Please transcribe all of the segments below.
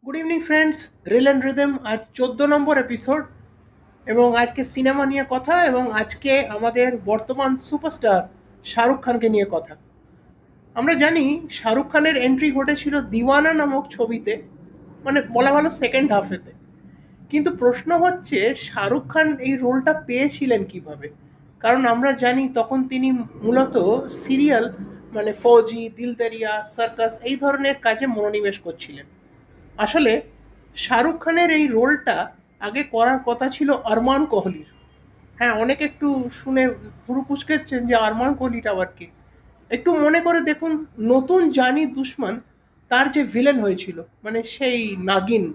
Good evening friends, reel and rhythm আজ 14 নম্বর episode এবং আজকে সিনেমা নিয়ে কথা এবং আজকে আমাদের বর্তমান সুপারস্টার শাহরুখ খানকে নিয়ে কথা। আমরা জানি শাহরুখ খানের এন্ট্রি ঘটেছিল দিওয়ানা নামক ছবিতে, মানে বলা ভালো সেকেন্ড হাফেতে। কিন্তু প্রশ্ন হচ্ছে শাহরুখ খান এই রোলটা পেয়েছিলেন কিভাবে? কারণ আমরা জানি তখন তিনি মূলত সিরিয়াল মানে ফৌজি, দিলদারিয়া, সার্কাস এই ধরনের কাজে মনোনিবেশ করছিলেন। আসলে শাহরুখ খানের এই রোলটা আগে করার কথা ছিল আরমান কোহলির। হ্যাঁ, অনেকে একটু শুনে পুরো কুঁচকেছেন যে আরমান কোহলিটা আবার কে। একটু মনে করে দেখুন, নতুন জানি দুশ্মন তার যে ভিলেন হয়েছিল, মানে সেই নাগিন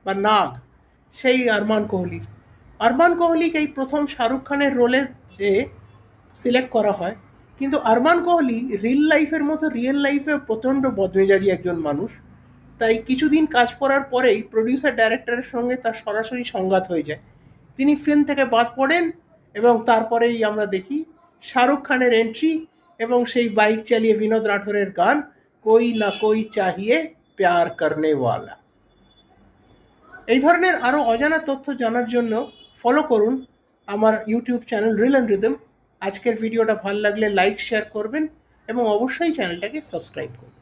বা নাগ, সেই আরমান কোহলির। আরমান কোহলিকে এই প্রথম শাহরুখ খানের রোলে যে সিলেক্ট করা হয়। কিন্তু আরমান কোহলি রিল লাইফের মতো রিয়েল লাইফে প্রচণ্ড বদমেজাজি একজন মানুষ। তাই কিছুদিন কাজ করার পরেই প্রডিউসার ডাইরেক্টরের সঙ্গে তার সরাসরি সংঘাত হয়ে যায়। তিনি ফিল্ম থেকে বাদ পড়েন এবং তারপরেই আমরা দেখি শাহরুখ খানের এন্ট্রি এবং সেই বাইক চালিয়ে বিনোদ রাঠোরের গান কোই না কোই চাহিয়ে প্যার করনে ওয়ালা। এই ধরনের আরও অজানা তথ্য জানার জন্য ফলো করুন আমার YouTube channel reel and rhythm. আজকের ভিডিওটা ভালো লাগলে লাইক শেয়ার করবেন এবং অবশ্যই চ্যানেলটাকে সাবস্ক্রাইব করুন।